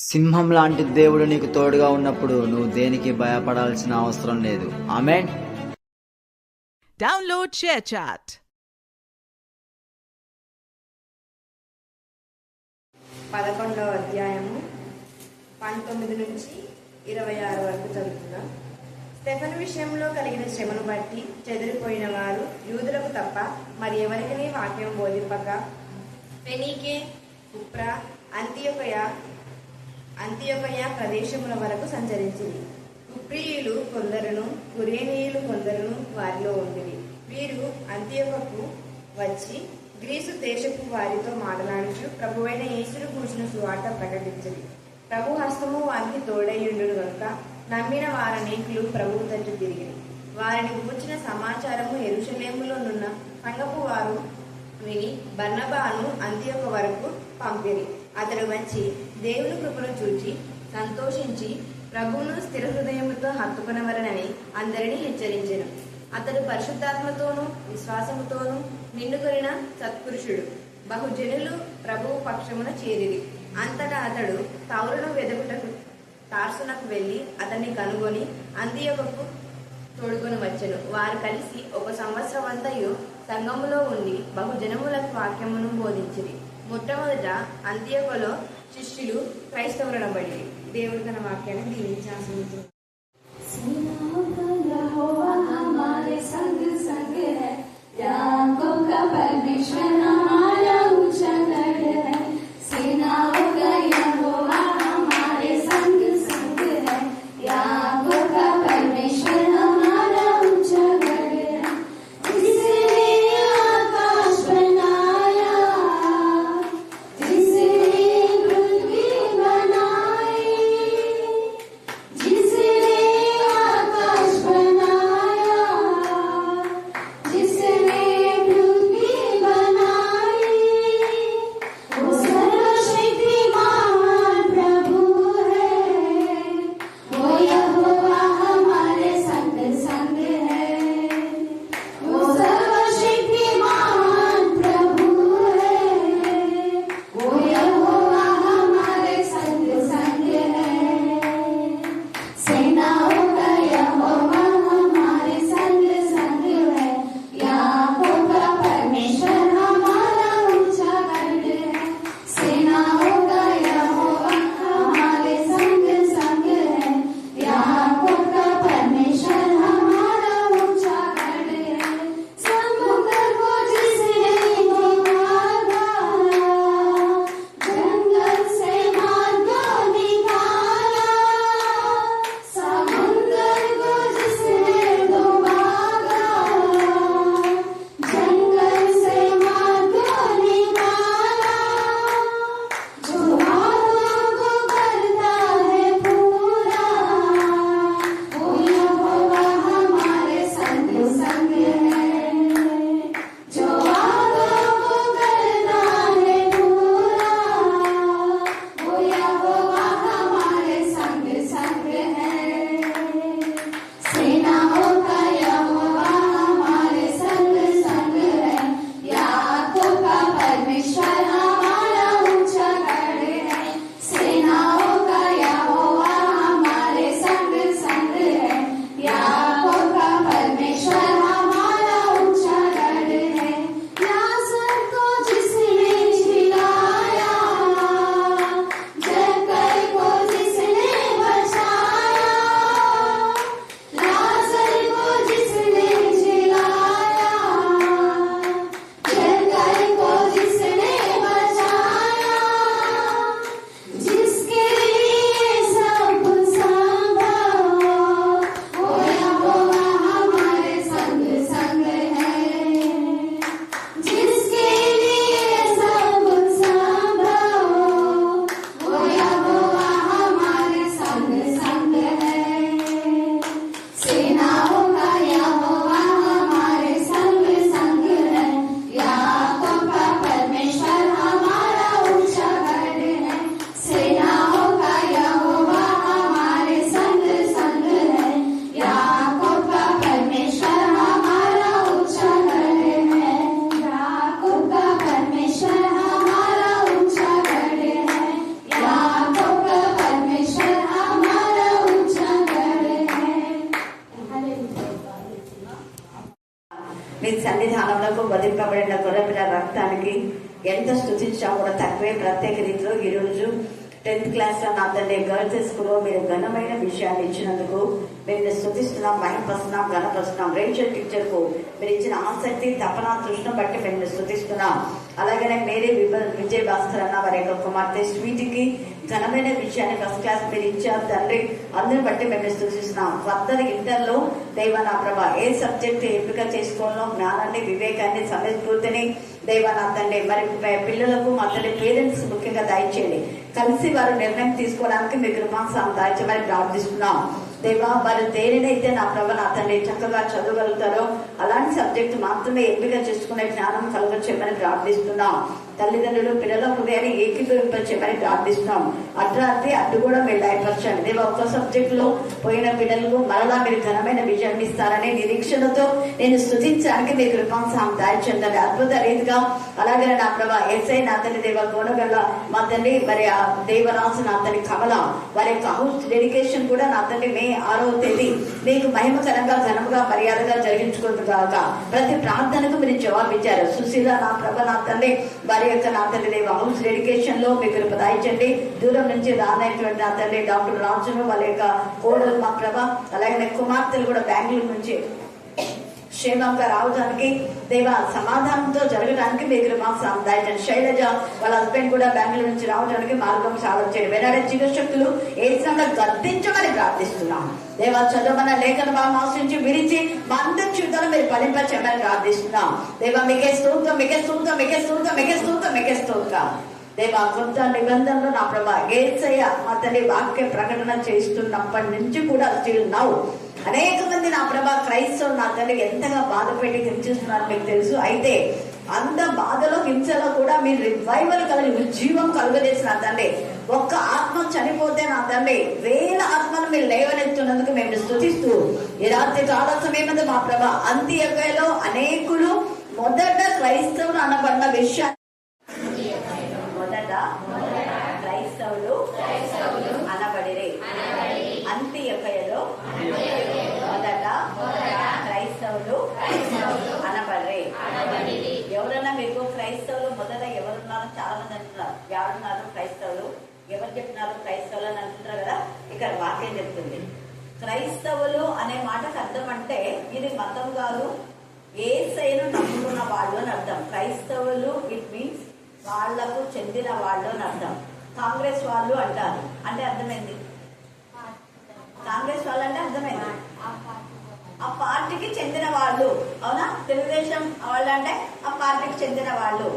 సింహం లాంటి దేవుడు నీకు తోడుగా ఉన్నప్పుడు నువ్వు దేనికి భయపడాల్సిన అవసరం లేదు. ఆమేన్. Download ShareChat. 11వ అధ్యాయము 19 నుంచి 26 వరకు చదువుతున్నాం. స్టెఫను విషయంలో కలిగిన శ్రమను బట్టి చెదిరిపోయిన వారు యూదులకు తప్ప మరి ఎవరికీ వాక్యం బోధింపక ఫెనీకే, కుప్రా, అంతియొకయ ప్రదేశముల వరకు సంచరించింది. కుప్రియులు కొందరును కురేనీయులు కొందరును వారిలో ఉండిరి. వీరు అంతియొకకు వచ్చి గ్రీసు దేశపు వారితో మాట్లాడుచు ప్రభువైన యేసును గూర్చిన సువార్త ప్రకటించింది. ప్రభు హస్తము వారికి తోడయ్యుండును గనుక నమ్మిన వారనేకులు ప్రభువు తట్టు తిరిగిరి. వారిని గూర్చిన సమాచారము యెరూషలేములోనున్న సంఘపు వారు విని బర్నబాను అంతియొక వరకు పంపిరి. అతడు వచ్చి దేవుని కృపను చూచి సంతోషించి ప్రభువును స్థిర హృదయముతో హత్తుకొనవలనని అందరినీ హెచ్చరించెను. అతడు పరిశుద్ధాత్మతోనూ విశ్వాసముతోనూ నిండుకొనిన సత్పురుషుడు. బహుజనులు ప్రభువు పక్షమున చేరిరి. అంతటా అతడు పౌలును వెదకుటకు తార్సునకు వెళ్లి అతన్ని కనుగొని అంతియొకకు తోడుకొని వచ్చెను. వారు కలిసి 1 సంవత్సరమంతయు సంఘములో ఉండి బహుజనములకు వాక్యమును బోధించిరి. మొట్టమొదట అంతియొకలో శిష్యులు క్రైస్తవులనబడి దేవుడు తన వాక్యాన్ని దీవించి ఆశీర్వదించారు. जिसे మీ సన్నిధానంలో వదిలిపబడిన గొర్రెపిల్ల రక్తానికి ఎంత స్తుతించా కూడా తక్కువే. ప్రత్యేక రీతిలో ఈరోజు 10th క్లాస్ లో నా తండ్రి గర్ల్స్ స్కూల్ లో మీరు ఘనమైన విషయాన్ని ఇచ్చినందుకు మేము స్తుతిస్తున్నాం, మహిమపరుస్తున్నాం, ఘనపరుస్తున్నాం. రేచల్ టీచర్ కు మీరు ఇచ్చిన ఆసక్తి, తపన, తృష్ణ బట్టి మేము స్తుతిస్తున్నాం. అలాగనే మేరీ విజయ్ భాస్కర్ అన్న వారి యొక్క కుమార్తె స్వీటికి ఘనమైన విషయాన్ని ఫస్ట్ క్లాస్ మీరు ఇచ్చారు తండ్రి. అందరిని బట్టి మేము స్తుతిస్తున్నాం. ఫర్దర్ ఇంటర్ లో దైవ నా ప్రభా ఏ సబ్జెక్ట్ ఎంపిక చేసుకోవాలో జ్ఞానాన్ని, వివేకాన్ని, సమయస్ఫూర్తిని దైవ నా తండ్రి మరి పిల్లలకు మా తండ్రి పేరెంట్స్ ముఖ్యంగా దయచేయండి. కలిసి వారు నిర్ణయం తీసుకోవడానికి మీ కృపాను దయచేయమని ప్రార్థిస్తున్నాం. దేవా వారు దేనినైతే నా ప్రభ నా తండ్రి చక్కగా చదవగలుగుతారో అలాంటి సబ్జెక్టు మాత్రమే ఎంపిక చేసుకునే జ్ఞానం కలుగొచ్చేయమని ప్రార్థిస్తున్నాం. తల్లిదండ్రులు పిల్లల హృదయాన్ని ఏకీభవింపచేయమని ప్రార్థిస్తున్నాం. అర్ధరాత్రి అడ్డు కూడా మీరు దయపరచండి దేవా. ఒక సబ్జెక్ట్ లో పోయిన పిల్లలకు మరలా మీరు ఘనమైన విజయాన్ని ఇస్తారనే నిరీక్షణతో నేను స్తుతించడానికి మీ కృపాను దయచేయండి. అద్భుత రీతిగా అలాగే నా ప్రభా ఎస్ఐ నా తండ్రి దేవ గోనగల్ల మా తండ్రి మరి ఆ దేవరాజు నా తండ్రి కమల వారి యొక్క హౌస్ డెడికేషన్ కూడా నా తండ్రి మే 6వ తేదీ మీకు మహిమకరంగా ఘనముగా మర్యాదగా జరిగించుకుంటుగాక. ప్రతి ప్రార్థనకు మీరు జవాబిచ్చారు. సుశీల నా ప్రభ నా తండ్రి వారి యొక్క నా తండ్రి దేవ హౌస్ డెడికేషన్ లో మీకు దయచండి. దూరం నుంచి రానటువంటి నా తండ్రి డాక్టర్ రాజును వాళ్ళ యొక్క కోడలు మా ప్రభ అలాగే కుమార్తెలు కూడా బెంగళూరు నుంచి క్షేమంగా రావడానికి దేవ సమాధానంతో జరగడానికి మీకు మాకు దయచండి. శైలజ వాళ్ళ హస్బెండ్ కూడా బెంగళూరు నుంచి రావడానికి మార్గం సాధించండి. వెనడే జీవశక్తులు ఏ సమయంలో గర్తించమని ప్రార్థిస్తున్నాం దేవా. చదవమన్న లేఖన భావం ఆశ్రయించి విరిచి మా అందరి జీవితంలో మీరు ఫలింపచేయమని ప్రార్థిస్తున్నాం దేవా. మీకే స్తోత్రం, మీకే స్తోత్రం, మీకే స్తోత్రం, మీకే స్తోత్రం, మీకే స్తోత్రం దేవా. కొత్త నిబంధనలు నా ప్రభా యేసయ్య మా తల్లి వాక్య ప్రకటన చేస్తున్నప్పటి నుంచి కూడా స్టిల్ నౌ అనేక మంది నా ప్రభా క్రైస్తవులు నా తల్లి ఎంతగా బాధపెట్టి హింసిస్తున్నారు మీకు తెలుసు. అయితే అంత బాధలో హింసలో కూడా మీరు రివైవల్ కలిగి ఉజ్జీవం కలుగజేసిన తండ్రి. ఒక్క ఆత్మ చనిపోతే నా తండ్రి వేల ఆత్మను మీరు లేవనెత్తున్నందుకు మేము స్తుతిస్తూ ఈ రాత్రి కాల సమయమందు మా ప్రభా అంత్యలో అనేకులు మొదట క్రైస్తవులు అనబడిన విషయాన్ని మొదట క్రైస్తవులు అనబడిరే. అంత్యలో మొదట క్రైస్తవులు అనబడరే. ఎవరన్నా మీకు క్రైస్తవులు మొదట ఎవరున్నారో చాలా మంది అంటున్నారు. ఎవరున్నారు క్రైస్తవులు, ఎవరు చెప్తున్నారు క్రైస్తవులు అని అంటున్నారు కదా. ఇక్కడ వాక్యం చెప్తుంది క్రైస్తవులు అనే మాటకు అర్థం అంటే ఇది మతం కాదు, యేసయ్యను నమ్ముకున్న వాళ్ళు అని అర్థం. క్రైస్తవులు ఇట్ మీన్స్ వాళ్లకు చెందిన వాళ్ళు అని అర్థం. కాంగ్రెస్ వాళ్ళు అంటారు అంటే అర్థమైంది. కాంగ్రెస్ వాళ్ళు అంటే అర్థమైంది ఆ పార్టీకి చెందిన వాళ్ళు, అవునా. తెలుగుదేశం వాళ్ళు అంటే ఆ పార్టీకి చెందిన వాళ్ళు.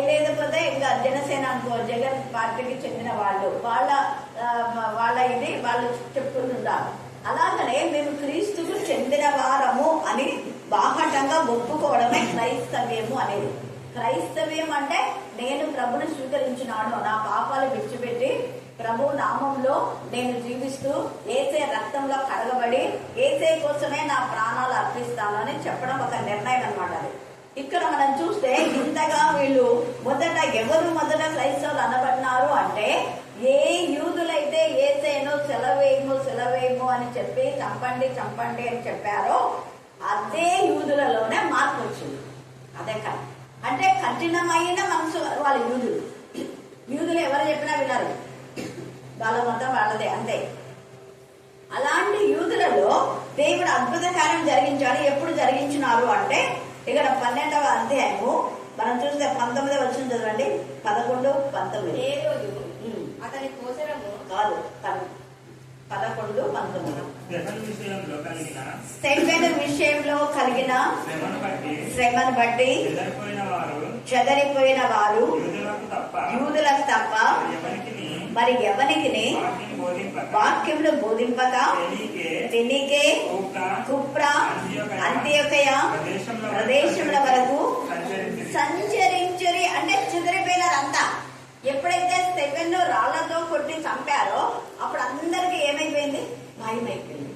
లేకపోతే ఇంకా జనసేన అనుకో, జగన్ పార్టీకి చెందిన వాళ్ళు, వాళ్ళ ఇది వాళ్ళు చెప్పుకుంటుంటారు. అలాగనే మేము క్రీస్తుకు చెందిన వారము అని బాహటంగా ఒప్పుకోవడమే క్రైస్తవ్యము అనేది. క్రైస్తవ్యం అంటే నేను ప్రభుని స్వీకరించినాను, నా పాపాలు విడిచిపెట్టి ప్రభు నామంలో నేను జీవిస్తూ యేసయ్య రక్తంలో కడగబడి యేసయ్య కోసమే నా ప్రాణాలు అర్పిస్తాను అని చెప్పడం ఒక నిర్ణయం అన్నమాట. అది ఇక్కడ మనం చూస్తే ఇంతగా వీళ్ళు ఎవరు మొదట క్రైస్తవులు అనబడినారు అంటే ఏ యూదులైతే యేసయ్యను సెలవేయము అని చెప్పి చంపండి చంపండి అని చెప్పారో అదే యూదులలోనే మార్పు వచ్చింది. అదే కాదు అంటే కఠినమైన మనసు వాళ్ళ యూదులు ఎవరు చెప్పినా వినరు, వాళ్ళ మొత్తం వాళ్ళదే అంతే. అలాంటి యూదులలో దేవుడు అద్భుత కార్యం జరిగించాడు. ఎప్పుడు జరిగించినారు అంటే ఇక్కడ 12వ అధ్యాయము మనం చూస్తే 19వ వచనం చదవండి. 11, 19. ఏ రోజు అతని కోసరము కాదు 11, 19. స్టెఫెను విషయంలో కలిగిన శ్రమను బట్టి చెదరిపోయిన వారు యూదులకు తప్ప మరి ఎవరికి వాక్యములు బోధింపక ఫెనీకే, కుప్ర, అంత్యోకయ ప్రదేశముల వరకు సంచరించరి అంటే చెదిరిపోయినారంతా. ఎప్పుడైతే స్టెఫెను రాళ్లతో కొట్టి చంపారో అప్పుడు అందరికి ఏమైపోయింది, భయం అయిపోయింది.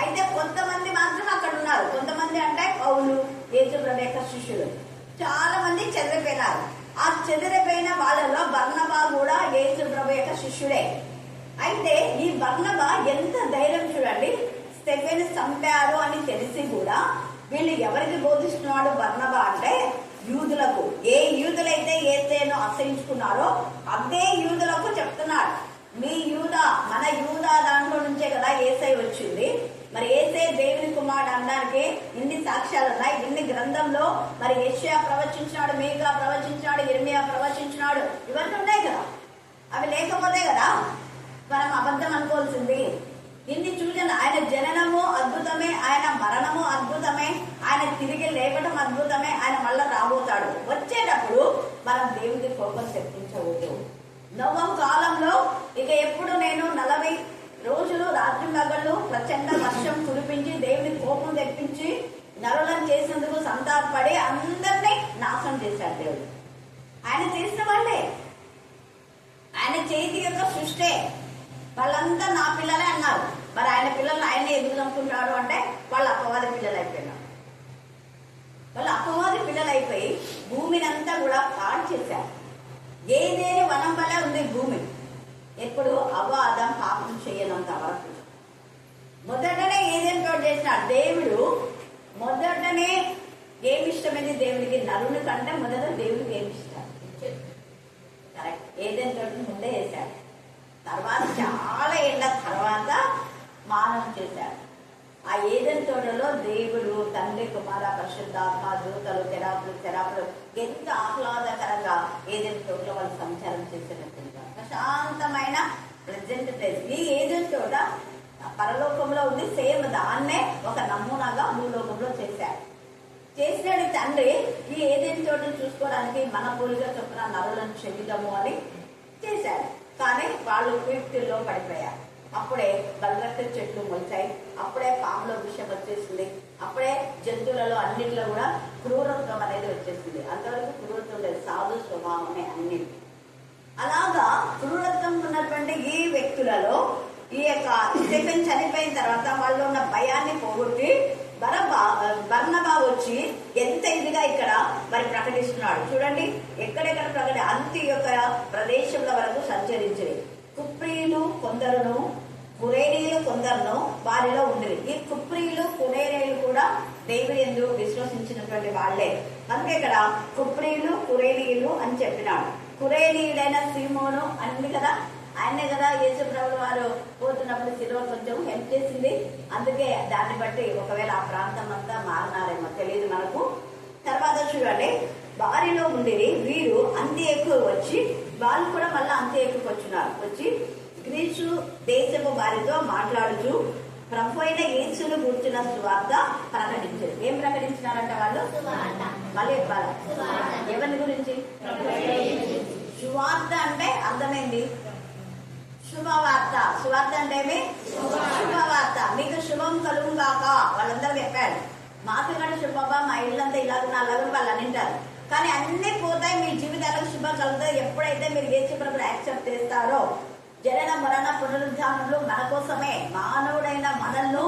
అయితే కొంతమంది మాత్రం అక్కడ ఉన్నారు. కొంతమంది అంటే పౌలు, యేసు ప్రభు యొక్క శిష్యులు చాలా మంది చెదిరిపోయినారు. ఆ చెదిరిపోయిన వాళ్ళలో బర్నబా కూడా యేసు ప్రభు యొక్క శిష్యుడే. అయితే ఈ బర్నబా ఎంత ధైర్యం చూడండి. స్టెఫెన్ చంపారు అని తెలిసి కూడా వీళ్ళు ఎవరికి బోధిస్తున్నాడు బర్నబా అంటే యూదులకు. ఏ యూదులైతే యేసేను అసహించుకున్నారో అదే యూదులకు చెప్తున్నాడు. మీ యూద, మన యూద దాంట్లో నుంచే కదా యేసై వచ్చింది. మరి యేసే దేవుని కుమారుడు అనడానికి ఇన్ని సాక్ష్యాలు ఉన్నాయి. ఇన్ని గ్రంథంలో మరి యెషయా ప్రవచించినాడు, మీకా ప్రవచించినాడు, ఇర్మియా ప్రవచించినాడు, ఇవన్నీ ఉన్నాయి కదా. అవి లేకపోతే కదా మనం అబద్ధం అనుకోవాల్సింది. ఇన్ని చూసిన ఆయన జననము అద్భుతమే, ఆయన మరణము అద్భుతమే, ఆయన తిరిగి లేవడం అద్భుతమే. ఆయన మళ్ళా రాబోతాడు. వచ్చేటప్పుడు మనం దేవుడికి కోపం తెప్పించవద్దు. నోవహు కాలంలో ఇక ఎప్పుడు నేను 40 రోజులు రాత్రి మగళ్ళు ప్రచండ వర్షం కురిపించి దేవుని కోపం తెప్పించి నరులను చేసేందుకు సంతాపడి అందరినీ నాశనం చేశాడు దేవుడు. ఆయన చేసిన వాళ్ళే, ఆయన చేతి యొక్క సృష్టే. వాళ్ళంతా నా పిల్లలే అన్నారు. మరి ఆయన పిల్లలు ఆయన ఎందుకు అనుకుంటాడు అంటే వాళ్ళు అపవాది పిల్లలు అయిపోయినారు. వాళ్ళు అపవాది పిల్లలు అయిపోయి భూమిని అంతా కూడా పాడు చేశారు. ఏదేని వనం వల్ల ఉంది భూమి. ఎప్పుడు అవాదం పాపం చేయనంత వరకు. మొదటనే ఏదేని తోడు చేసినాడు దేవుడు. మొదటనే ఏమి ఇష్టమైంది దేవుడికి? నరుని కంటే మొదట దేవుడికి ఏమి ఇష్టం? కరెక్ట్. ఏదేని తోడు ముందే వేశాడు. తర్వాత చాలా ఏళ్ల తర్వాత మానవం చేశాడు. ఆ ఏదెన్ తోటలో దేవుడు తండ్రి, కుమార, పరిశుద్ధాత్మ, దూతలు, తెరాపులు ఎంత ఆహ్లాదకరంగా ఏదెన్ తోటలో వాళ్ళు సంచారం చేసినట్టుగా ప్రశాంతమైన ప్రెజెంట్ ప్లేస్. ఈ ఏదెన్ తోట పరలోకంలో ఉంది. సేమ్ దాన్నే ఒక నమూనాగా భూలోకంలో చేశాడు. చేసినాడు తండ్రి. ఈ ఏదెన్ తోటను చూసుకోవడానికి మన పోలిగా చొప్పున నరులను చెబుదాము అని చేశాడు. కానీ వాళ్ళు కీర్తిలో పడిపోయారు. అప్పుడే బలరక్త చెట్లు మొలిచాయి. అప్పుడే పాములో విషయం వచ్చేసింది. అప్పుడే జంతువులలో అన్నింటిలో కూడా క్రూరత్వం అనేది వచ్చేసింది. అంతవరకు క్రూరత్వం లేదు, సాధు స్వభావమే అన్ని. అలాగా క్రూరత్వం ఉన్నటువంటి ఈ వ్యక్తులలో ఈ యొక్క స్టెఫెన్ చనిపోయిన తర్వాత వాళ్ళు ఉన్న భయాన్ని పోగొట్టి బర్నబా వచ్చి ఎంత ఇదిగా ఇక్కడ మరి ప్రకటిస్తున్నాడు. చూడండి ఎక్కడెక్కడ ప్రకటన అంత్యొక ప్రదేశంలో వరకు సంచరించింది. కుప్రీలు కొందరును, కురేనీయులు కొందరును వారిలో ఉండేది. ఈ కుప్రీలు కురేనీయులు కూడా దేవుని యందు విశ్వసించినటువంటి వాళ్లే. అందుకే ఇక్కడ కుప్రీలు కురేనీయులు అని చెప్పినాడు. కురేనీయుడైన సీమోను అన్ని కదా, ఆయనే కదా యేసు ప్రభువు వారు పోతున్నప్పుడు సిలువ కొంచెం హెల్ప్ చేసింది. అందుకే దాన్ని బట్టి ఒకవేళ ఆ ప్రాంతం అంతా మారినారేమో తెలియదు మనకు. తర్వాత చూడండి, వారిలో ఉండేది వీరు అంత్యకు వచ్చి, వాళ్ళు కూడా మళ్ళీ అంత్యకు వచ్చినారు. వచ్చి గ్రీసు దేశపు వారితో మాట్లాడుతూ ప్రభు అయిన యేసును గుర్చిన సువార్త ప్రకటించారు. ఏం ప్రకటించినారంట వాళ్ళు? మళ్ళీ చెప్పాలి, ఎవరి గురించి? సువార్త అంటే అర్థమైంది, శుభవార్త. సువార్త అంటే ఏమి? శుభవార్త. మీకు శుభం కలుగు కాక వాళ్ళందరూ చెప్పాడు. మాకు ఇక్కడ శుభమా, మా ఇల్లంతా ఇలాగ అలాగ వాళ్ళు అనింటారు. కానీ అన్ని పోతాయి, మీ జీవితాలకు శుభం కలుగుతాయి ఎప్పుడైతే మీరు యేసు ప్రభువుని యాక్సెప్ట్ చేస్తారో. జనన మరణ పునరుద్ధానములు మన కోసమే. మానవుడైన మనల్ని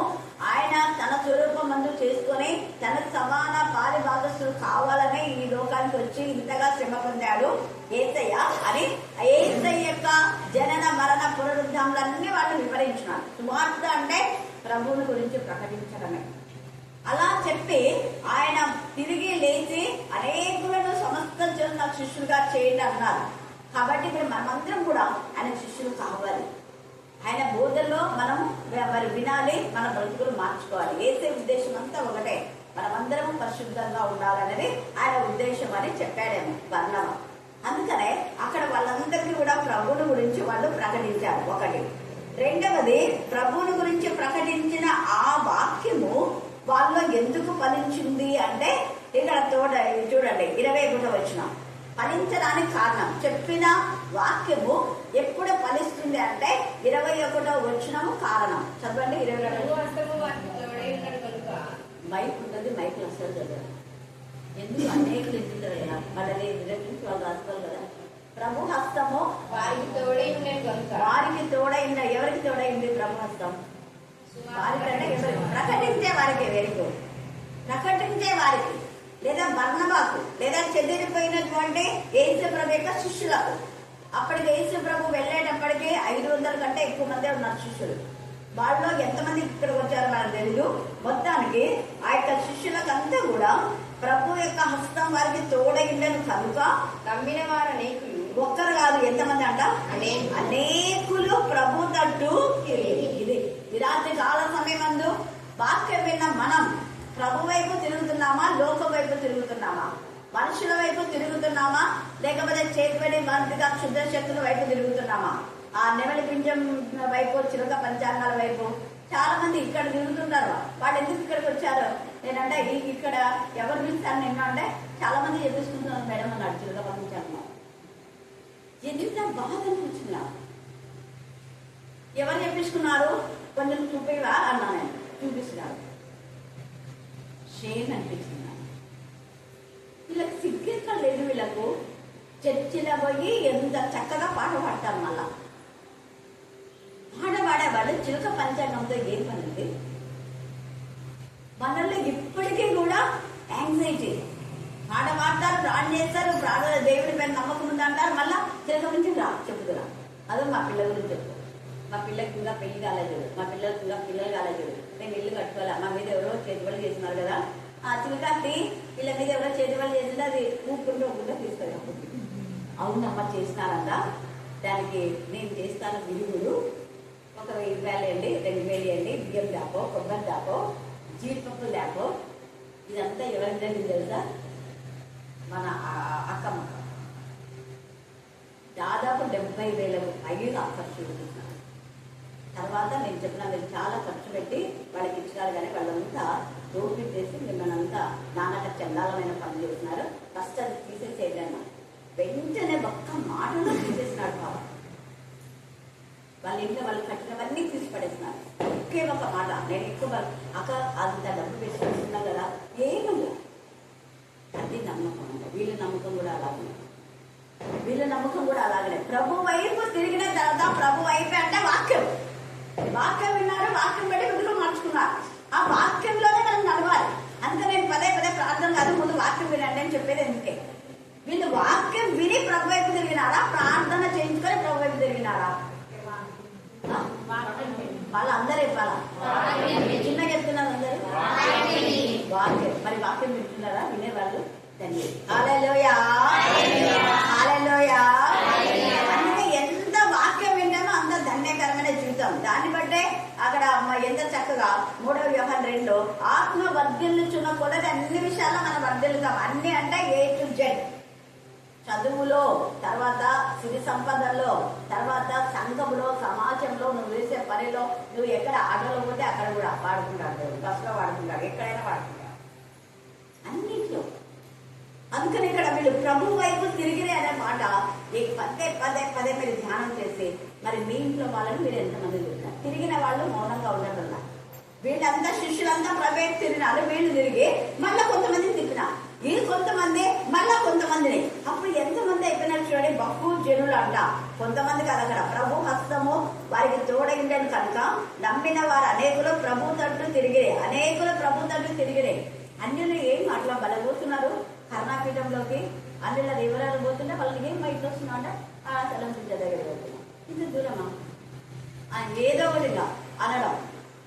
ఆయన తన స్వరూపం మందు చేసుకుని తన సమాన పారిభాగస్తులు కావాలని ఈ లోకానికి వచ్చి ఇంతగా శ్రమ పొందాడు యేసయ్య అని యేసయ్య యొక్క జనన మరణ పునరుద్ధాములన్నీ వాళ్ళు వివరించినారు. సువార్త అంటే ప్రభువుని గురించి ప్రకటించడమే. అలా చెప్పి ఆయన తిరిగి లేచి అనేకులను సమస్త జనుల శిష్యులుగా చేయండి అన్నారు. కాబట్టి ఇప్పుడు మనమందరం కూడా ఆయన శిష్యులు కావాలి. ఆయన బోధల్లో మనం మరి వినాలి, మన బ్రతుకులు మార్చుకోవాలి. యేసే ఉద్దేశం అంతా ఒకటే, మనమందరం పరిశుద్ధంగా ఉండాలనేది ఆయన ఉద్దేశం అని చెప్పాడేమో బర్నబా. అందుకనే అక్కడ వాళ్ళందరికీ కూడా ప్రభువుని గురించి వాళ్ళు ప్రకటించారు. ఒకటి. రెండవది, ప్రభువుని గురించి ప్రకటించిన ఆ వాక్యము వాళ్ళలో ఎందుకు ఫలించింది అంటే ఇక్కడ చూడండి 21వ వచనం. ఫలించడానికి కారణం, చెప్పిన వాక్యము ఎప్పుడు ఫలిస్తుంది అంటే 21వ వచనము కారణం. చదవండి 21. మైక్ ఉంటుంది, మైక్ అసలు చదవండి. ఎందుకు అనేకులు ఎదుగుతారు కదా, వాళ్ళని రిలేటివ్స్ వాళ్ళు రాసుకోవాలి కదా. ప్రభు హస్తము వారికి తోడైంది. వారికి తోడైంది. ఎవరికి తోడైంది ప్రభు హస్తం? వారికంటే ప్రకటించే వారికి. వెరీ ప్రకటించే వారికి, లేదా బర్నబాకు, లేదా చెదిరిపోయినటువంటి యేసు ప్రభు యొక్క శిష్యులకు. అప్పటికి యేసు ప్రభు వెళ్ళేటప్పటికి 500 కంటే ఎక్కువ మంది ఉన్నారు శిష్యులు. వాళ్ళలో ఎంతమంది ఇక్కడికి వచ్చారో మనకు తెలియదు. మొత్తానికి ఆ యొక్క శిష్యులకంతా కూడా ప్రభు యొక్క హస్తం వారికి తోడైందని కనుక నమ్మిన వారు అనేకులు ఒక్కరు కాదు, ఎంతమంది అంట, అనేకులు ప్రభు తట్టు ఇది ఈ రాత్రి కాల సమయమందు వాక్యం విన్న మనం ప్రభు వైపు తిరుగుతున్నామా, లోకం వైపు తిరుగుతున్నామా, మనుషుల వైపు తిరుగుతున్నామా, లేకపోతే చేతిపడి మంత్రిగా క్షుద్ర శక్తుల వైపు తిరుగుతున్నామా, ఆ నెమలి పింజం వైపు, చిలుక పంచాంగాల వైపు. చాలా మంది ఇక్కడ తిరుగుతుంటారు. వాళ్ళు ఎందుకు ఇక్కడికి వచ్చారు? నేనంటే ఇక్కడ ఎవరు పిలుస్తారు నిన్న అంటే చాలా మంది చెప్పేసుకుంటున్నారు మేడం అన్నాడు చిలుక పంచాంగం. ఎంత బాధ అనిపించిందా? ఎవరు చెప్పించుకున్నారు? కొంచెం చూపేవా అన్నా నేను. చూపిస్తున్నారు. షేమ్ అనిపించింది. వీళ్ళకి సిగ్గెక్క లేదు. వీళ్ళకు చర్చిలో పోయి ఎంత చక్కగా పాట పాడతారు. మళ్ళా పాట పాడేవాళ్ళు చిలుక పంచాంగంతో ఏం పని ఉంది? మనల్లో ఇప్పటికీ కూడా యాంగ్జైటీ. పాట పాడతారు, ప్రాణం చేస్తారు, దేవుడి పైన నమ్మకం ఉంది అంటారు. మళ్ళా చిలక గురించి చెప్పుతురా. అదో మా పిల్లల గురించి చెప్పు. మా పిల్లకి ఇంకా పెళ్లి కాలేదు, మా పిల్లలకి ఇంకా పిల్లలు కాలేదు, నేను ఇల్లు కట్టుకోవాలా, మా మీద ఎవరో చేతిబడి చేస్తున్నారు కదా, ఆ చిలకాకి వీళ్ళ మీద ఎవరో చేతిబడి చేసింటే అది ఊపుకుంటూ ఊపుకుంటూ తీస్తారు. అవునమ్మ చేసినారంట. దానికి నేను చేస్తాను విరుగుడు, ఒక 1000 వేయండి, 2000 వేయండి, బియ్యం దాపో, కొబ్బరి దాపో, జీడిపప్పు దాపో. ఇదంతా ఎవరికి జరిగింది తెలుసా? మన అక్కమ్మ. దాదాపు 70,000 అయ్యేది ఆ ఖర్చు పెడుతున్నారు. తర్వాత నేను చెప్పిన మీరు చాలా ఖర్చు పెట్టి వాళ్ళకి ఇచ్చినారు, కానీ వాళ్ళంతా దోపిడీ చేసి మిమ్మల్ని అంతా నాన్నక చండాలమైన పనులు చేస్తున్నారు, ఫస్ట్ అది తీసేసేయడన్నా. వెంటనే ఒక్క మాటలో తీసేసినాడు బాబా. వాళ్ళ ఇంట్లో వాళ్ళు కట్టినవన్నీ తీసి పడేస్తున్నారు. ఒకే ఒక మాట. నేను ఎక్కువ అక్క అంత డబ్బు పెట్టుకుంటున్నా కదా, ఏమన్నా అది నమ్మకం. వీళ్ళ నమ్మకం కూడా అలాగే, వీళ్ళ నమ్మకం కూడా అలాగనే. ప్రభు వైపు తిరిగిన తర్వాత, ప్రభు వైపు అంటే వాక్యం. వాక్యం విన్నారు, వాక్యం బట్టి ముందుకు మార్చుకున్నారు. ఆ వాక్యంలోనే మనం నడవాలి. అందుకే నేను పదే పదే ప్రార్థన కాదు, ముందు వాక్యం వినండి అని చెప్పేది. ఎందుకే వీళ్ళు వాక్యం విని ప్రభు వైపు తిరిగినారా, ప్రార్థన చేయించుకొని ప్రభు వైపు తిరిగినారా? వాళ్ళందరూ ఇవ్వాలా? చిన్నగా చెప్తున్నారు అందరూ వాక్యం. మరి వాక్యం వింటున్నారా? వినేవాళ్ళు తండ్రి. హల్లెలూయా, హల్లెలూయా. అందుకే ఎంత వాక్యం వింటామో అంత ధన్యకరమైన జీవితం. దాన్ని బట్టే అక్కడ ఎంత చక్కగా 3వ యోహాను 2 ఆత్మ వర్ధిల్లుచున్న కొలది అన్ని విషయాల్లో మనం వర్ధిల్లుతాం. అన్ని అంటే A to Z. చదువులో, తర్వాత సిరి సంపదల్లో, తర్వాత సంఘంలో, సమాజంలో, నువ్వు వేసే పనిలో, నువ్వు ఎక్కడ ఆటోలో పోతే అక్కడ కూడా వాడుకుంటాడు, బస్సులో వాడుకుంటాడు, ఎక్కడైనా వాడుకుంటాడు, అన్నింటిలో. అందుకని ఇక్కడ వీళ్ళు ప్రభు వైపు తిరిగిరే అనే మాట పదే పదే పదే మీరు ధ్యానం చేసి, మరి మీ ఇంట్లో వాళ్ళని మీరు ఎంతమంది తిరిగినారు? తిరిగిన వాళ్ళు మౌనంగా ఉండటంలా. వీళ్ళంతా శిష్యులంతా ప్రభు వైపు తిరిగినారు, వీళ్ళు తిరిగి మళ్ళీ కొంతమందిని తిప్పినారు, ఈ కొంతమంది మళ్ళా కొంతమందిని. అప్పుడు ఎంతమంది అయిపోయినారు చూడండి, బహు జనులు అంట. కొంతమంది కాదు, అక్కడ ప్రభు హస్తము వారికి తోడైందని కనుక నమ్మిన వారు అనేకులు ప్రభు తట్టు తిరిగిరే, అనేకులు ప్రభు తట్టు తిరిగిరే. అన్యులు ఏం అట్లా బలపోతున్నారు కర్ణాపీఠంలోకి, అన్యుల వివరాలు పోతుంటే వాళ్ళకి ఏం బయట వస్తున్నా అంటే ఆ స్థలం దగ్గర పోతున్నా. ఇంత దూరమా ఏదో ఒకటిగా అనడం.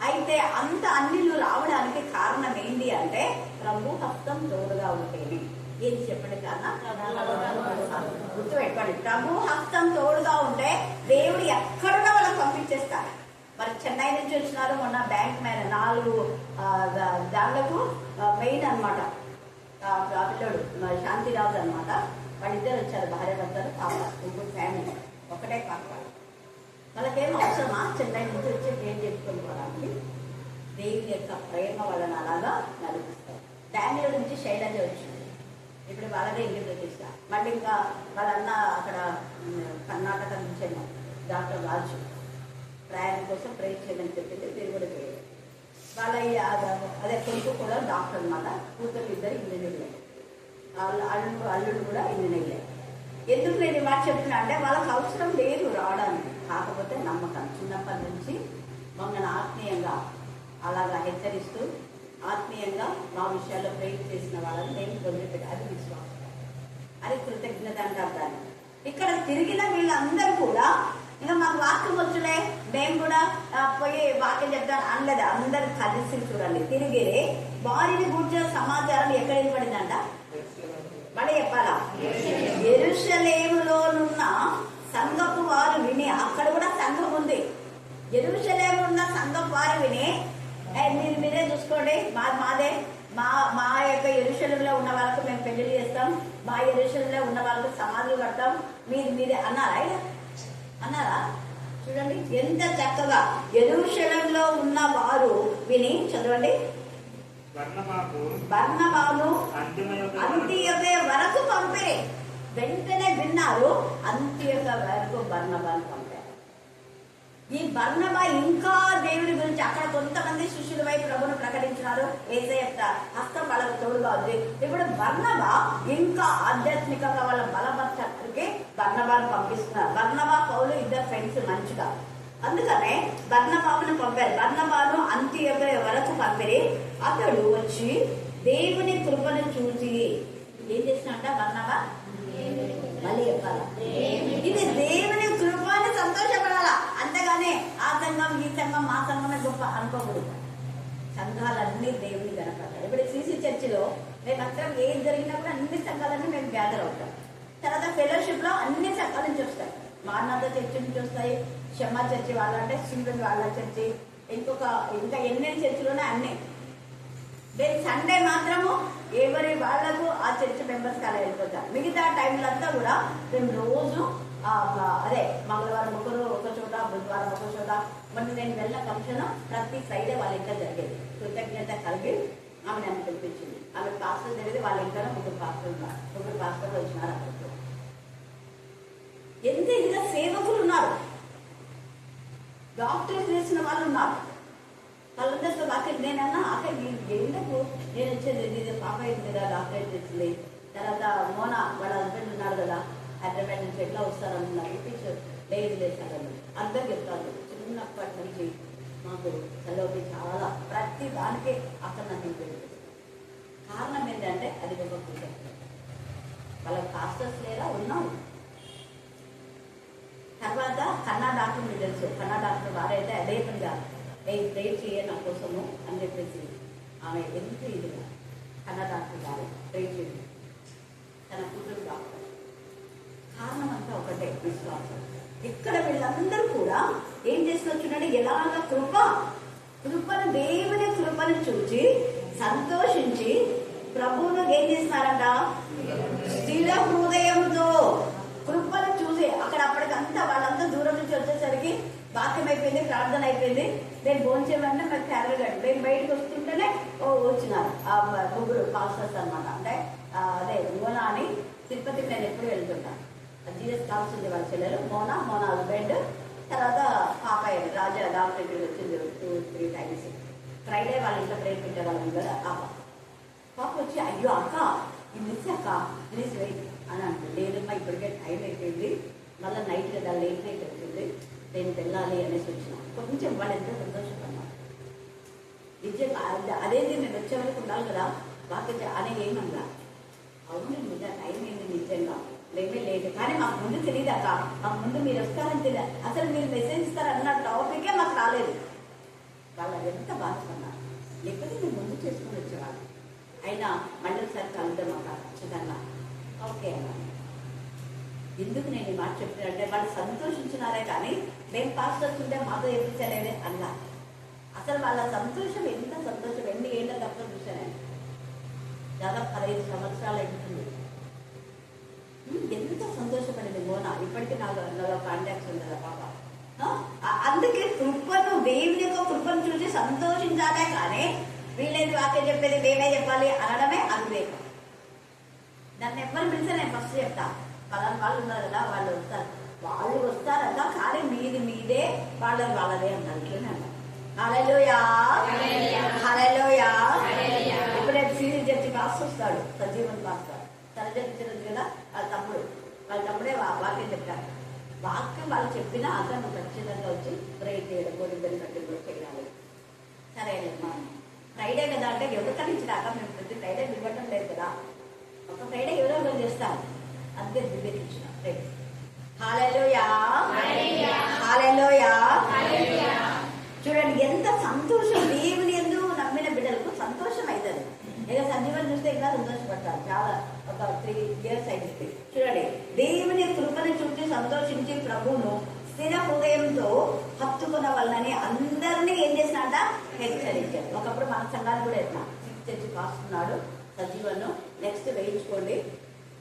అయితే అంత అన్నిళ్ళు రావడానికి కారణం ఏంటి అంటే ప్రభు హస్తం తోడుగా ఉంటేనే. ఏది చెప్పండి కారణం? గుర్తుపెట్టుకోండి, ప్రభు హస్తం తోడుగా ఉంటే దేవుడు ఎక్కడున్నా వాళ్ళకి పంపించేస్తారు. మరి చెన్నై నుంచి వచ్చినారు మొన్న బ్యాంక్ మీద 4 దాళ్లకు మెయిన్ అనమాట. పిల్లడు శాంతిరాజు అనమాట. వాళ్ళిద్దరు వచ్చారు, భార్య భర్తలు, పాప, ముగ్గురు ఫ్యామిలీ, ఒకటే పాప. వాళ్ళకేం అవసరమా చెన్నై నుంచి వచ్చి ఏం చెప్పుకొని పోవడానికి? దేవుని యొక్క ప్రేమ వలన అలాగా నడిపిస్తారు. బెంగళూరు నుంచి శైలజ వచ్చింది, ఇప్పుడు వాళ్ళదే ఇంటి ప్రతిష్ట. మళ్ళీ ఇంకా వాళ్ళన్న అక్కడ కర్ణాటక నుంచి డాక్టర్ రాజు ప్రయాణం కోసం ప్రేర్ చేయమని చెప్పింది, మీరు కూడా చేయాలి. వాళ్ళ అదే కొడుకు కూడా డాక్టర్ అనమాట, కూతురు ఇద్దరు ఇంజనీర్లే, అల్లుడు కూడా ఇంజనీర్లే. ఎందుకు నేను మాట చెప్తున్నా అంటే వాళ్ళకి అవసరం లేదు రావడానికి, కాకపోతే నమ్మకం. చిన్నప్పటి నుంచి మమ్మల్ని ఆత్మీయంగా అలాగా హెచ్చరిస్తూ ఆత్మీయంగా మా విషయాల్లో ప్రేమ చేసిన వాళ్ళని నేను వదిలిపెట్టి, అది విశ్వాసం, అది కృతజ్ఞత అంటారు దాన్ని. ఇక్కడ తిరిగిన వీళ్ళందరూ కూడా ఇంకా మాకు వాక్యం వచ్చులే మేము కూడా పోయి వాక్యం చెప్తాను అనలేదు. అందరు కలిసి చూడండి తిరిగి వారిని కూర్చున్న సమాచారం ఎక్కడ ఏర్పడిందంట మళ్ళీ చెప్పాలా? యెరూషలేములోనున్న సంఘపు వారు విని, అక్కడ కూడా సంఘం ఉంది. యెరూషలేములో ఉన్న సంఘపు వారు విని, మీరే చూసుకోండి, మాదే మా యొక్క యెరూషలేములో ఉన్న వాళ్ళకు మేము పెళ్లి చేస్తాం, మా యెరూషలేములో ఉన్న వాళ్ళకు సమాధులు కడతాం, మీరే అన్నారా? అన్నారా? చూడండి ఎంత చక్కగా యెరూషలేములో ఉన్న వారు విని, చదవండి, బర్నబాను అంతియొక వరకు పంపిరి. వెంటనే విన్నారు, అంతియొక వరకు బర్నబాను పంపారు. ఈ బర్నబా ఇంకా దేవుని గురించి అక్కడ కొంతమంది శిష్యుల వైపు ప్రభును ప్రకటించినారు. యేసయ్య హస్తం వాళ్ళకు తోడుగా ఉంది. ఇప్పుడు బర్నబా ఇంకా ఆధ్యాత్మికంగా వాళ్ళ బలపరచడానికి బర్నబాను పంపిస్తున్నారు. బర్నబా పౌలు ఇద్దరు ఫ్రెండ్స్ మంచిగా, అందుకనే బర్నబాను పంపారు. బర్నబాను అంత్యొక వరకు పంపిరి. అతడు వచ్చి దేవుని కృపను చూసి ఏం చేసినట్ట బర్నబా? మళ్ళీ చెప్పాలా? ఇది దేవుని కృపని సంతోషపడాలా, అంతేగానే ఆ సంఘం ఈ సంఘం మా సంఘమే గొప్ప అనుకోకూడదు. సంఘాలన్నీ దేవుని కనపడతాయి. ఇప్పుడు సిసి చర్చిలో మేమందరం ఏది జరిగినా కూడా అన్ని సంఘాలన్నీ మేము గ్యాదర్ అవుతాం. తర్వాత ఫెలోషిప్ లో అన్ని సంఘాల నుంచి వస్తాయి. మానవ చర్చి నుంచి వస్తాయి, షమ్మా చర్చి వాళ్ళంటే సింగిల్ వాళ్ళ చర్చి, ఇంకా ఎన్నెన్ని చర్చిలోనే అన్నీ. సండే మాత్రము ఎవరి వాళ్లకు ఆ చర్చ్ మెంబర్స్ అలా వెళ్ళిపోతారు. మిగతా టైంలంతా కూడా మేము రోజు అదే మంగళవారం ఒక చోట, బుధవారం ఒక చోట. మొన్న నేను వెళ్ళిన ఫంక్షన్ ప్రతి ఫ్రైడే వాళ్ళ ఇంట్లో జరిగేది. కృతజ్ఞత కలిగి ఆమె నన్ను పిలిపించింది. ఆమె పాస్టర్ జరిగేది వాళ్ళ ఇంట్లో ముగ్గురు పాస్టర్లు వచ్చినారు. అక్కడికి ఎంత ఇంకా సేవకులు ఉన్నారు, డాక్టర్స్ చేసిన వాళ్ళు ఉన్నారు. వాళ్ళందరితో వాక్యం నేనన్నా అక్కడ ఎందుకు నేను వచ్చేది ఇది పాప అయింది కదా, డాక్టరేట్ తెచ్చింది. తర్వాత మోనా వాళ్ళ హస్బెండ్ ఉన్నారు కదా, హైదరాబాద్ నుంచి ఎట్లా వస్తారన్నారు. టీచర్ లేదు సార్ అందరు చెప్తారు. చిన్నప్పటి నుంచి మాకు చదివి చాలా ప్రతి దానికే అక్కడ నన్ను పెరుగుతుంది. కారణం ఏంటంటే అది ఒక కృతజ్ఞత. వాళ్ళకి పాస్టర్స్ లేదా ఉన్నాము. తర్వాత కన్నా డాక్టర్ మీకు తెలుసు, కన్నా డాక్టర్ వారైతే అదే పనిగా ప్రేర్ చేయ నా కోసము అని చెప్పేసి ఆమె ఎంత ఇదిగా కన్నా డాక్టర్ గారు ప్రేర్ చేయండి, తన కూతురు డాక్టర్. కారణం అంతా ఒకటే, విశ్వాసం. ఇక్కడ వీళ్ళందరూ కూడా ఏం చేసుకొచ్చున్నాడు, ఎలాగ కృపను దేవుని కృపను చూసి సంతోషించి ప్రభువును ఏం చేస్తున్నారంట, స్థిర హృదయంతో కృపను చూసి. అక్కడ అప్పటికంతా వాళ్ళంతా దూరం నుంచి వచ్చేసరికి వాక్యం అయిపోయింది, ప్రార్థన అయిపోయింది. నేను భోంచేయమంటే నాకు క్యారగడ్ నేను బయటకు వస్తుంటేనే వచ్చినారు ఆ ముగ్గురు పాస్టర్స్ అనమాట. అంటే అదే మోనా అని తిరుపతికి నేను ఎప్పుడు వెళ్తుంటాను. జీఎస్ కాల్సింది వాళ్ళ చెల్లెలు మోనా హస్బెండ్. తర్వాత పాపాయ రాజా డాక్టర్ వచ్చింది 2-3 టైమ్స్. ఫ్రైడే వాళ్ళ ఇంట్లో ప్రేర్ పెట్టేవాళ్ళం కదా. పాప వచ్చి అయ్యో అక్క ఇది మిస్ అక్క ప్లీజ్ వెయిట్ అని అంటుంది. లేదమ్మా ఇప్పటికే టైం అయిపోయింది, మళ్ళీ నైట్ కదా లేట్ నైట్ అవుతుంది, నేను వెళ్ళాలి అనేసి వచ్చిన. కొంచెం వాళ్ళు ఎంతో సంతోషపడ్డారు. నిజంగా అదేంటి నేను వచ్చే వరకు ఉండాలి కదా వాక్య అనే ఏమన్నా. అవును నిజంగా టైం ఏంది నిజంగా లేదు, కానీ మాకు ముందు తెలియదాక, మాకు ముందు మీరు వస్తారని తెలియదు, అసలు మీరు మెసేజ్ ఇస్తారన్న టాపికే మాకు రాలేదు. వాళ్ళు ఎంత బాధపడ్డారు, లేకపోతే మేము ముందు చేసుకుని వచ్చేవాళ్ళు. అయినా మళ్ళీ ఒకసారి కలుద్దాం అక్క ఖచ్చితంగా ఓకే అన్న. ఎందుకు నేను ఈ మాట చెప్తున్నానంటే వాళ్ళు సంతోషించినారే కానీ మేము పాస్టర్స్ ఉంటే మాతో చెప్పించలేదే అన్నా. అసలు వాళ్ళ సంతోషం ఎంత సంతోషం, ఎన్ని ఏళ్ళ తప్ప చూసాను. దాదాపు 15 సంవత్సరాలు అవుతుంది. ఎంత సంతోషపడింది మోనా. ఇప్పటికీ నాకు కాంటాక్ట్స్ ఉంది కదా పాప. అందుకే కృపను దేవుని యొక్క కృపను చూసి సంతోషించాలే కానీ వీళ్ళేది వాక్యం చెప్పేది మేమే చెప్పాలి అనడమే అవివేకం. దాన్ని ఎవరు పిలిస్తే నేను ఫస్ట్ చెప్తా, పలానా వాళ్ళు ఉన్నారు కదా వాళ్ళు వస్తారట, కానీ మీదే వాళ్ళదే అన్నారు. ఇట్లనే అన్నారు. హల్లెలూయా హల్లెలూయా. ఇప్పుడు రేపు సీరియల్ చర్చి పాస్టర్ వస్తాడు, సజీవన్ పాస్టర్ సరజరించినది కదా వాళ్ళ తమ్ముడే వాక్యం చెప్పారు. వాక్యం వాళ్ళు చెప్పినా అతను ఖచ్చితంగా వచ్చి ప్రేర్ చేయడం, గోడిద్దరి కట్టి కూడా చేయాలి. సరేనమ్మా ఫ్రైడే కదా అంటే ఎవరికని ఇచ్చినాక మేము ప్రతి ఫ్రైడే ఇవ్వటం లేదు కదా, ఒక ఫ్రైడే ఎవరో చేస్తారు. అంతే దిగ్గరికి ఇచ్చిన రేపు హల్లెలూయా, హల్లెలూయా. చూడండి ఎంత సంతోషం, దేవుని యందు నమ్మిన బిడ్డలకు సంతోషం అవుతుంది. ఇక సంజీవన్ చూస్తే ఇంకా సంతోషపడతారు. చాలా ఒక 3 years అయింది. చూడండి, దేవుని కృపను చూసి సంతోషించి ప్రభువును స్థిర హృదయంతో హత్తుకున్న వాళ్ళని అందరినీ ఏం చేసినట్ట హెచ్చరించారు. ఒకప్పుడు మన సంఘాలు కూడా ఎట్లా తెచ్చి కాస్తున్నాడు సంజీవన్, నెక్స్ట్ వేయించుకోండి,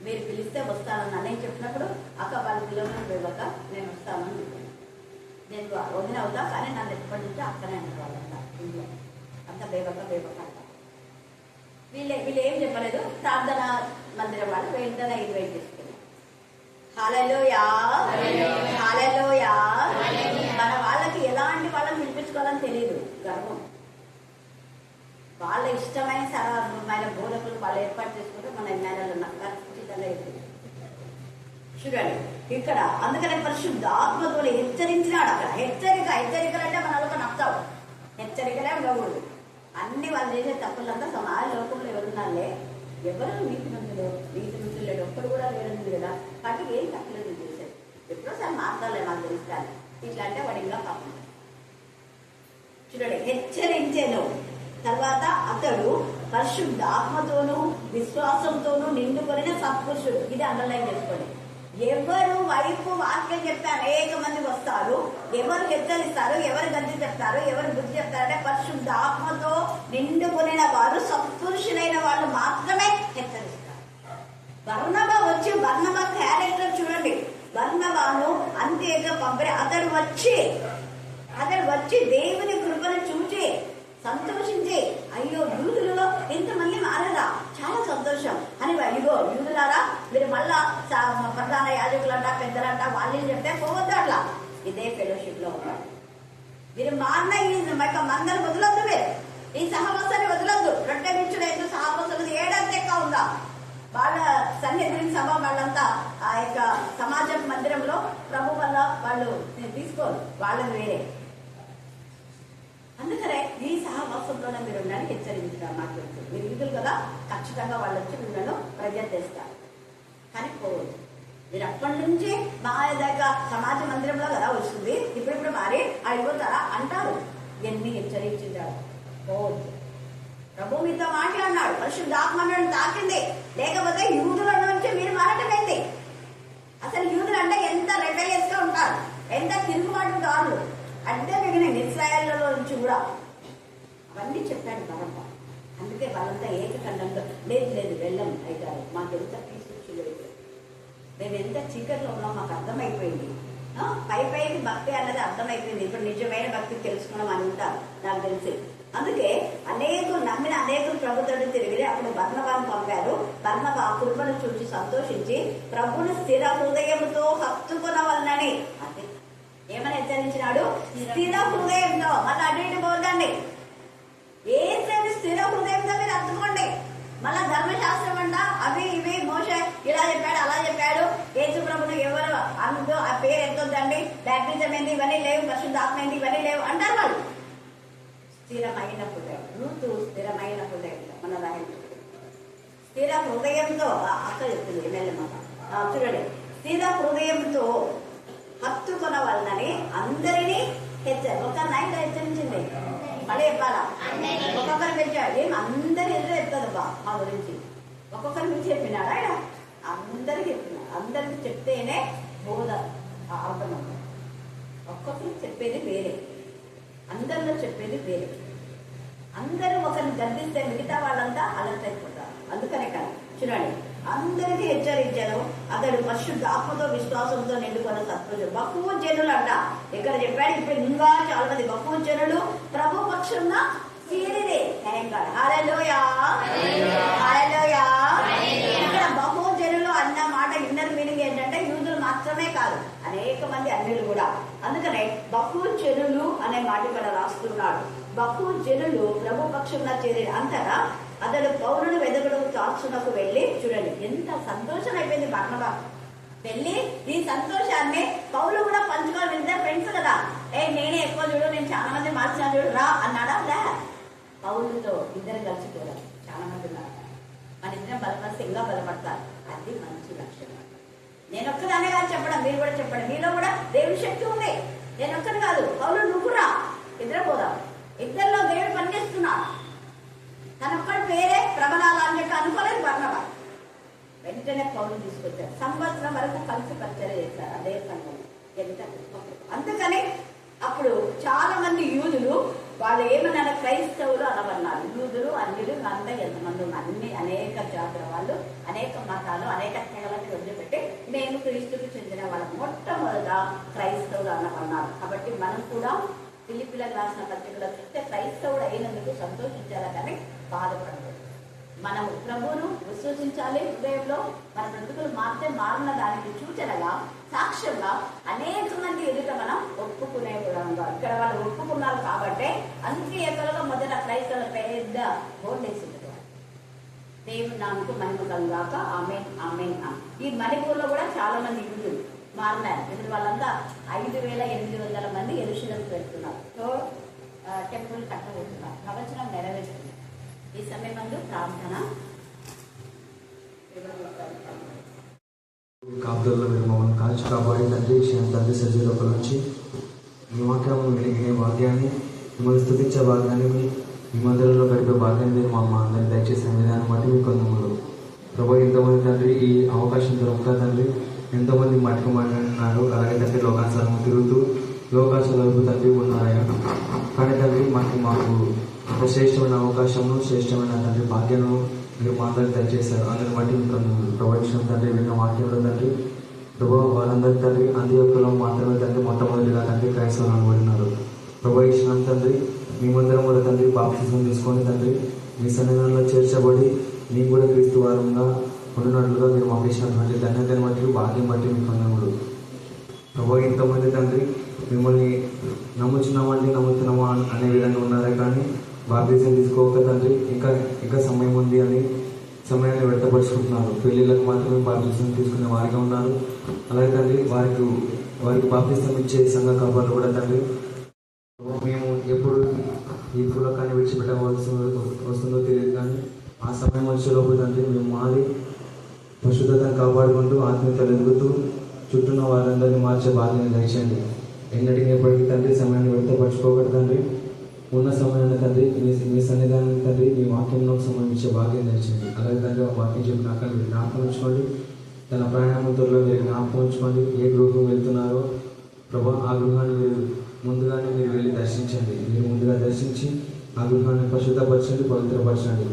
మీరు పిలిస్తే వస్తానన్నా. నేను చెప్పినప్పుడు అక్క వాళ్ళ కిలోమీటర్ ఇవ్వక నేను వస్తానని నేను వదిన అవుతా, కానీ నన్ను ఎప్పటి నుంచో అక్కనే అంటారు వాళ్ళంతా ఇంట్లో అంత బేబక్క అంట. వీళ్ళు ఏం చెప్పలేదు. ప్రార్థన మందిరం వాళ్ళు వెంటనే ఇన్వైట్ చేసుకున్నారు. హల్లెలూయా, హల్లెలూయా. మన వాళ్ళకి ఎలాంటి వాళ్ళని పిలిపించుకోవాలని తెలియదు, గర్వం. వాళ్ళ ఇష్టమైన సరళమైన బోధకులు వాళ్ళు ఏర్పాటు చేసుకుంటే మన ఎమ్మెల్యేలు ఖచ్చితంగా అవుతుంది. చూడండి ఇక్కడ అందుకనే పరిశుద్ధ ఆత్మతో హెచ్చరించినాడు. అక్కడ హెచ్చరికలు అంటే మనలో నచ్చావు, హెచ్చరికలే ఉండకూడదు. అన్ని వాళ్ళు చేసే తప్పులంతా సమాజ లోకంలో ఎవరున్నారులే, ఎవరు నీతి మందులు లేడు, ఒక్కడు కూడా లేడు కదా. కాబట్టి ఏం తప్పులేదు చేసేది. ఎప్పుడోసారి మాట్లాడలే నాకు తెలుస్తాను ఇట్లా అంటే వాడు ఇంకా పాపం. చూడండి, హెచ్చరించాను. తర్వాత అతడు పరిశుద్ధ ఆత్మతోనూ విశ్వాసంతోనూ నిండుకొనిన సత్పురుషుడు. ఇది అండర్లైన్ చేసుకోండి. ఎవరు వైపు వాక్యం చెప్తే అనేక మంది వస్తారు, ఎవరు హెచ్చరిస్తారు, ఎవరు గద్ది చెప్తారు, ఎవరు బుద్ధి చెప్తారంటే పరిశుద్ధ ఆత్మతో నిండుకొనిన వారు సత్పురుషులైన వాళ్ళు మాత్రమే హెచ్చరిస్తారు. బర్నబా క్యారెక్టర్ చూడండి. బర్నబాను అంతేగా పంపే అతడు వచ్చి దేవుని కృపను చూచి సంతోషించి, అయ్యో యూదులలో ఇంతమంది మారదా, చాలా సంతోషం అని. ఇగో యూదులారా, మీరు మళ్ళా ప్రధాన యాజకులంట పెద్దలంట వాళ్ళు చెప్తే పోవద్దు, అట్లా ఇదే ఫెలోషిప్ లో ఉన్నారు. మీరు మారిన ఈ మందరు వదలొద్దు, మీరు ఈ సహవాసాన్ని వదలొద్దు. రొట్టె మించుడు ఎందుకు సహవాసాలు ఏడాది ఎక్క ఉందా. వాళ్ళ సన్నిధిని సభ వాళ్ళంతా ఆ యొక్క సమాజ మందిరంలో ప్రభు వల్ల వాళ్ళు తీసుకోరు, వాళ్ళని వేరే. అందుకనే ఈ సహవాసంలోనే మీరు ఉండాలని హెచ్చరించారు. నాకు తెలుసు మీరు యూదులు కదా, ఖచ్చితంగా వాళ్ళు వచ్చి మిమ్మల్ని ప్రజలు తెస్తారు, కానీ పోవద్దు. మీరు అప్పటి నుంచి మా దగ్గర సమాజ మందిరంలో కదా వస్తుంది, ఇప్పుడు మారి అయిపోతారా అంటారు. ఎన్ని హెచ్చరించారు, పోవద్దు. ప్రభు మీతో మాట్లాడినాడు, పరిశుద్ధాత్మను తాకింది. లేకపోతే యూదుల నుంచి మీరు మారటమైంది. అసలు యూదులు అంటే ఎంత రెబెలియస్ గా ఉంటారు, ఎంత తిరుగుబాటుదారులు అంటే మిగిలిన ఇశ్రాయేలులో నుంచి కూడా అవన్నీ చెప్పాడు బరబ్బా. అందుకే వాళ్ళంతా ఏకఖండంలో లేదు వెళ్ళం అయితారు, మాకు ఎంత తీసుకొచ్చి మేము ఎంత చీకట్లో ఉన్నాం మాకు అర్థమైపోయింది. పైకి భక్తి అన్నది అర్థమైపోయింది. ఇప్పుడు నిజమైన భక్తి తెలుసుకున్నాం అని ఉంటారు నాకు తెలిసి. అందుకే నమ్మిన అనేకులు ప్రభుత్వం తిరిగి అప్పుడు బర్నబాను పంపారు. బర్నబా కృపను చూసి సంతోషించి ప్రభుని స్థిర హృదయంతో హత్తుకున్న వలనని, అదే ఏమని హెచ్చరించినాడు, స్థిర హృదయంతో. మళ్ళీ అటు ఇటు పోదండి, ఏంటంటే స్థిర హృదయంతో మీరు హత్తుకోండి. మళ్ళా ధర్మశాస్త్రం అంట అవి ఇవి మోషే ఇలా చెప్పాడు అలా చెప్పాడు, యేసు ప్రభును ఎవరు అందో ఆ పేరు ఎత్తొద్దండి, బ్యాప్టిజం ఏంది ఇవన్నీ లేవు, పరిశుద్ధాత్మ ఏంది ఇవన్నీ లేవు అంటారు వాళ్ళు. స్థిరమైన హృదయం, ఋతు స్థిరమైన హృదయంతో మన రాయంతో స్థిర హృదయంతో అక్క చెప్తుంది ఎమ్మెల్యేమాట. చూడండి, స్థిర హృదయంతో హత్తుకున్న వాళ్ళని అందరినీ ఒక నైట్ హెచ్చరించింది. మళ్ళీ చెప్పాలా, ఒక్కొక్కరి పెంచాడు. ఏం అందరి ఎదురు ఎత్తదు బా మా గురించి. ఒక్కొక్కరి గురించి చెప్పినాడా ఆయన, అందరికి చెప్పినాడు. అందరికి చెప్తేనే బోధ అర్థం. ఒక్కొక్కరికి చెప్పేది వేరే, అందరిలో చెప్పేది వేరే. అందరూ ఒకరిని గర్దిస్తే మిగతా వాళ్ళంతా అలర్ట్ అయిపోతారు. అందుకనే కదా చూడండి, అందరికీ హెచ్చరించారు. అతడు పరిశుద్ధ ఆత్మతో విశ్వాసంతో నిండుకున్న సత్పురుషుడు. బహువ జనులు అంట ఇక్కడ చెప్పాడు. ఇప్పుడు ఇంకా చాలా మంది బహువ జనులు ప్రభు పక్షున్న చేరిరే. హల్లెలూయా, హల్లెలూయా. ఇక్కడ బహువ జనులు అన్న మాట ఇన్నర్ మీనింగ్ ఏంటంటే యూదులు మాత్రమే కాదు, అనేక మంది అన్యులు కూడా. అందుకనే బహువ జనులు అనే మాట ఇక్కడ రాస్తున్నాడు. బహువ జనులు ప్రభు పక్షున్న చేరి అంటారా. అతడు పౌరుడు వెదగడు తార్చునకు వెళ్ళి, చూడండి ఎంత సంతోషం అయిపోయింది బర్నబా. వెళ్ళి ఈ సంతోషాన్ని పౌలు కూడా పంచుకోవాలి. ఇద్దరు ఫ్రెండ్స్ కదా, నేనే ఎక్కువ చూడు, నేను చాలా మంది మార్చిన చూడు రా అన్నాడా. లే, పౌలుతో ఇద్దరు కలిసిపోయారు. చాలా మంది ఉన్నారు, మన ఇద్దరం బలపరిస్తే ఇంకా బలపడతారు. అది మంచి లక్షణం. నేను ఒక్కదానే కాదు చెప్పడం, మీరు కూడా చెప్పండి. మీలో కూడా దేవుని శక్తి ఉంది. నేను ఒక్కరు కాదు, పౌలు నువ్వు రా, ఇద్దరు పోదాం. ఇద్దరిలో దేవుడు పనిచేస్తున్నాడు. తన ఒక్కడి పేరే ప్రబలాలని అనుకోలేదు బర్నబా. వెంటనే పౌలు తీసుకొచ్చారు. సంవత్సరం వరకు కలిసి పరిచయం చేశారు అదే సంఘం. ఎంత అందుకని అప్పుడు చాలా మంది యూదులు వాళ్ళు ఏమన్నా క్రైస్తవులు అనవన్నారు. యూదులు అన్యులు అంతా ఎంతమంది ఉన్నారు, అన్ని అనేక జాతుల వాళ్ళు, అనేక మతాలు, అనేక తెగలను వదిలిపెట్టి మేము క్రీస్తుకు చెందిన వాళ్ళం మొట్టమొదట క్రైస్తవులు అనవన్నారు. కాబట్టి మనం కూడా ఫిలిప్పీలకు రాసిన పత్రికలో చూస్తే క్రైస్తవుడు అయినందుకు సంతోషించాలి కానీ బాధపడలేదు. మనము ప్రభువును విశ్వసించాలి హృదయంలో. మన బ్రతుకులు మారితే మారిన దానికి సూచనగా, సాక్ష్యంగా అనేక మంది ఎదుట మనం ఒప్పుకునే విధంగా ఇక్కడ వాళ్ళు ఒప్పుకున్నారు కాబట్టి అందుకే ఎక్కడగా మొదట క్రైస్తవుల పెద్ద బోర్డు వేసింది. దేవుని నామకు మహిమకం గాక, ఆమేన్ ఆమేన్. ఈ మణిపూర్లో కూడా చాలా మంది యూదులు మారినారు. ఇప్పుడు వాళ్ళంతా 5,800 మంది యెరూషలేముకు వెళ్తున్నారు. సో టెంపుల్ కట్టబోతున్నారు. ప్రవచనం నెరవేరుతుంది. ఈ సమయం మందు ప్రార్థన. కాపుదల్లో మీరు మమ్మల్ని కాల్చి కాపాడి తండ్రి, తండ్రి సజీవుల నుంచి మీ వాక్యం వినే భాగ్యాన్ని, మిమ్మల్ని స్తుతించే భాగ్యాన్ని, మీ మందిరంలో గడిపే భాగ్యాన్ని మీరు మా అందరినీ దయచేసిన విధానం బట్టి మీకు కొందములు ప్రభు. ఎంతోమంది తండ్రి ఈ అవకాశం దొరుకుతా తండ్రి, ఎంతోమంది మట్టుకు మాట్లాడుతున్నారు. అలాగే తండ్రి లోకాశాలను తిరుగుతూ లోకాశాల వైపు తండ్రి ఉన్నారయ్యా. కానీ తండ్రి మాకు ఒక శ్రేష్టమైన అవకాశము, శ్రేష్టమైన తండ్రి భాగ్యము మీరు మా అందరికి దయచేశారు. అందరిని బట్టి మీకు ప్రవచనం తండ్రి విన్న వాక్యంలో తండ్రి ప్రభు వాళ్ళందరి తండ్రి అంత్యోక్యలో మాత్రమే తండ్రి మొట్టమొదటిగా తండ్రి క్రైస్తవులు అనబడినారు. ప్రభు ఇచ్చిన తండ్రి మీ మందిరం కూడా తండ్రి బాప్తిజం తీసుకొని తండ్రి మీ సన్నిధానంలో చేర్చబడి మీకు కూడా క్రీస్తు వారంగా ఉండినట్లుగా మీరు మాకు ఇచ్చినటువంటి ధన్యతను బట్టి భాగ్యం బట్టి మీకు వందనములు ప్రభు. ఇంతమంది తండ్రి మిమ్మల్ని నమ్ముతున్నామా అనే విధంగా ఉన్నారే కానీ బాప్తిజం తీసుకోక తండ్రి ఇంకా సమయం ఉంది అని సమయాన్ని వ్యక్తపరుచుకుంటున్నారు. పెళ్ళిళ్ళకు మాత్రమే బాప్తిజం తీసుకునే వారిగా ఉన్నారు. అలాగే తండ్రి వారికి బాప్తిజం ఇచ్చే సంఘ కాపాలు కూడా తండ్రి మేము ఎప్పుడు ఈ పులకాన్ని విడిచిపెట్టవలసి వస్తుందో తెలియదు. కానీ ఆ సమయం వచ్చేలోపు తండ్రి మేము మారి పరిశుద్ధతను కాపాడుకుంటూ ఆత్మీయతలు ఎదుగుతూ చుట్టూన్న వారందరినీ మార్చే బాధ్యత దయచేయండి. ఎన్నటికీ ఎప్పటికీ తండ్రి సమయాన్ని వ్యక్తపరచుకోకూడదు తండ్రి. ఉన్న సమయాన్ని తండ్రి మీ సన్నిధానం తండ్రి మీ వాక్యంలో సంబంధించే భాగ్యం దయచేయండి. అలాగే తండ్రి వాక్యం చెప్పినాక మీరు జ్ఞాపకం ఉంచుకోండి. తన ప్రయాణంలో మీరు జ్ఞాపకం ఉంచుకోండి. ఏ గృహం వెళ్తున్నారో ప్రభా ఆ గృహాన్ని మీరు ముందుగానే మీరు వెళ్ళి దర్శించండి. మీరు ముందుగా దర్శించి ఆ గృహాన్ని పరిశుద్ధపరచండి, పవిత్రపరచండి.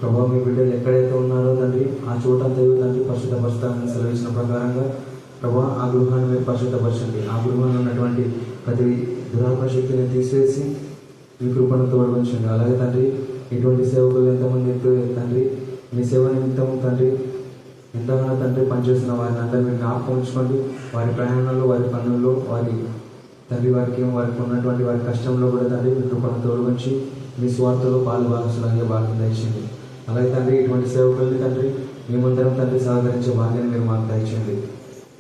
ప్రభా మీ బిడ్డలు ఎక్కడైతే ఉన్నారో తండ్రి ఆ చోటంతా తండ్రి పరిశుద్ధపరచాలని సెలవించిన ప్రకారంగా ప్రభా ఆ గృహాన్ని మీరు పరిశుద్ధపరచండి. ఆ గృహంలో ఉన్నటువంటి ప్రతి దురాత్మ శక్తిని తీసివేసి మీ కృపను తోడవచ్చండి. అలాగే తండ్రి ఇటువంటి సేవకులు ఎంతమంది తండ్రి మీ సేవ నిమిత్తం తండ్రి ఎంతగానో తండ్రి పనిచేస్తున్న వారిని అందరూ మీరు జ్ఞాపకం ఉంచుకోండి. వారి ప్రయాణాల్లో, వారి పనుల్లో, వారికి ఉన్నటువంటి వారి కష్టంలో కూడా తండ్రి మీ కృపను తోడవచ్చి మీ స్వార్థలో పాలుభాగస్సులంగా భాగ్యం దయచేయండి. అలాగే తండ్రి ఇటువంటి సేవకుల్ని తండ్రి మేమందరం తండ్రి సహకరించే భాగ్యాన్ని మీరు మాకు దయచేయండి.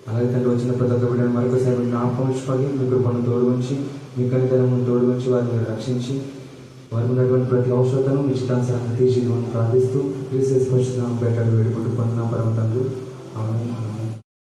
అలాగే తండ్రి వచ్చిన ప్రతి ఒక్క బిడ్డను మరొకసారి జ్ఞాపకం ఉంచుకొని మీ కృపను తోడుగుంచి మీ కనితనమును తోడుగుంచి వారిని రక్షించి వారికి ఉన్నటువంటి ప్రతి అవసరతను మీ చిత్తానుసారంగా తీర్చిదివ్వమని ప్రార్థిస్తూ క్రీస్తు పరిశుద్ధ నామమున వేడుకుంటూ పొందిన పరమ తండ్రి ఆమేన్.